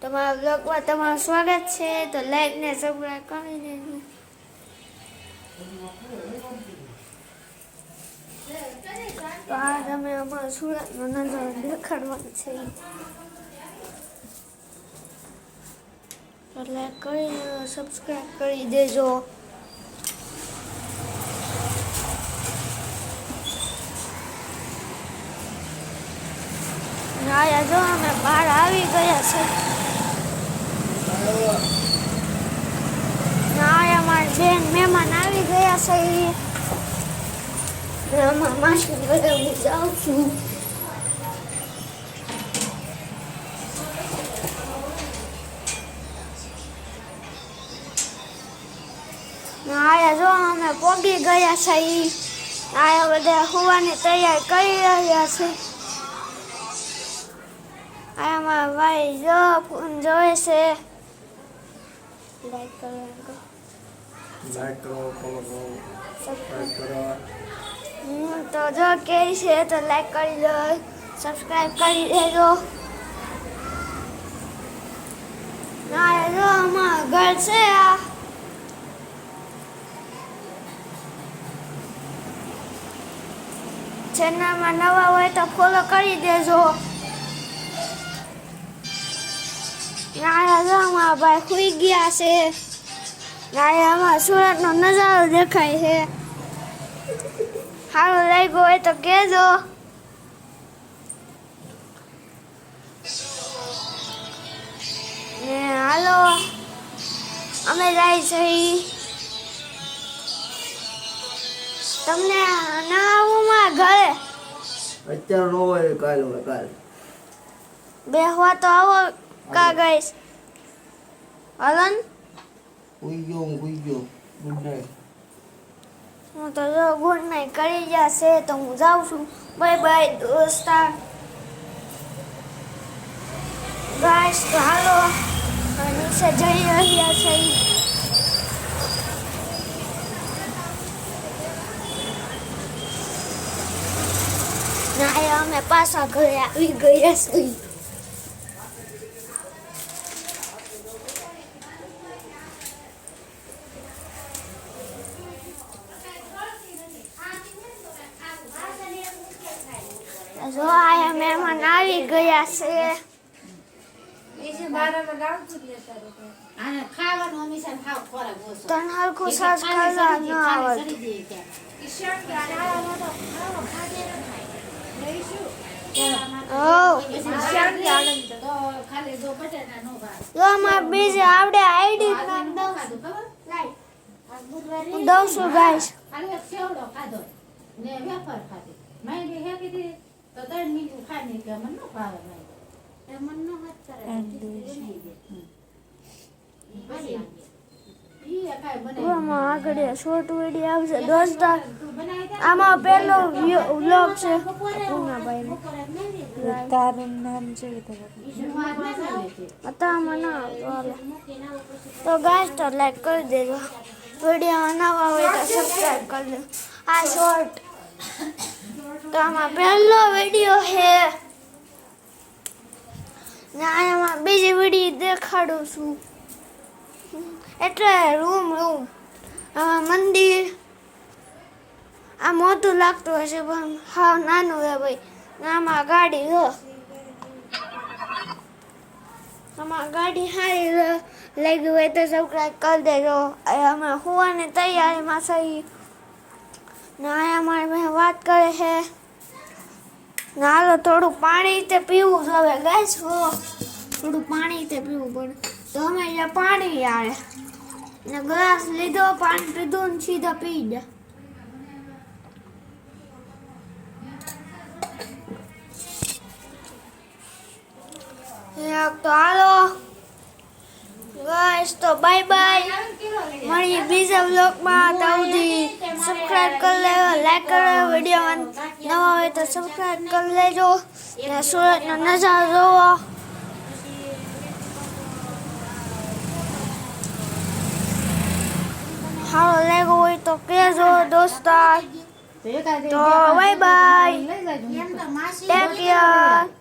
તમારા બ્લોગમાં તમારું સ્વાગત છે. તો લાઈક ને સબસ્ક્રાઇબ કરી દેજો. તો આજ અમે અમારા સુરતનો નજારો દેખાડવાનો છે. તો લાઈક કરી સબસ્ક્રાઇબ કરી દેજો. આયા જો અમે બહાર આવી ગયા છે. આયા મારા બેન મહેમાન આવી ગયા છે. આમાં માસી ઘરે હું જાઉં છું. આયા જો અમે પોગી ગયા છે. આયા બધા હોવાની તૈયારી કરી રહ્યા છે. આમાં ભાઈ જો ફોન જોવે છે. લાઈક કરો, ફોલો કરો, સબસ્ક્રાઇબ કરો. તો જો કે છે તો લાઈક કરી દો, સબસ્ક્રાઇબ કરી દેજો. ના જો અમારું ઘર છે. આ ચેનલમાં નવા હોય તો ફોલો કરી દેજો. અમારા ભાઈ સુઈ ગયા છે. અમારા સુરતનો નજારો દેખાય છે. સારું લાગ્યું હોય તો કહેજો. ને હાલો અમે જાય છે. તમને ના આવું મારા ઘરે અત્યારે ન હોય, કાલ બેહવા તો આવો કા ગઈશ. હલન હુઈ ગયો ગુડ નાઈટ. હું તો જો ગુડ નાઈટ કરી જશે. તો હું જાઉં છું. Bye bye દોસ્તા. ગાઈસ તો હાલો નીચે જઈ રહ્યા છે. ના અમે પાછા ઘરે આવી ગયા છે. જો આયા મહેમાન આવી ગયા છે. તન હરખું સાજ કરવા ન આવડતું. જો અમારે બીજે આવડે આઈડી દઉં છું ગાઈસ. આગળ શોર્ટ વિડીયો આવશે દોસ્તા. આમાં પહેલો વ્લોગ છે. તારું નામ છે તો ગાઈસ તો લાઈક કરી દેજો. વિડીયો નવા હોય તો સબસ્ક્રાઇબ કરી દેજો. આ શોર્ટ તો આમાં પહેલો વિડીયો છે. ને આમાં બીજી વિડીયો દેખાડું છું. એટલે રૂમ આમાં મંદિર આ મોટું લાગતું હશે પણ હાવ નાનું છે ભાઈ. આમાં ગાડી જો આમાં ગાડી સારી લાગી હોય તો સબસ્ક્રાઇબ કરી દેજો. અમે હોવાની તૈયારીમાં થઈ. ને અહીંયા મારી વાત કરે છે. ને હાલો થોડું પાણી તે પીવું જોઈએ ગાઈસ. થોડું પાણી તે પીવું પડે. તો અમે અહીંયા પાણી આવે ને ગ્લાસ લીધો, પાણી પીધું ને સીધા પી ગયા. તો હાલો ગાઈસ તો બાય બાય. મળીએ બીજા વ્લોગમાં. ત્યાં સુધી સબસ્ક્રાઇબ કરી લેજો, લાઈક કરો. વિડીયોમાં નવા હોય તો સબસ્ક્રાઇબ કરી લેજો. ને સુરતનો નજારો જોવો. સારો લાગ્યો હોય તો કહેજો દોસ્તા. તો બાય બાય. Take care.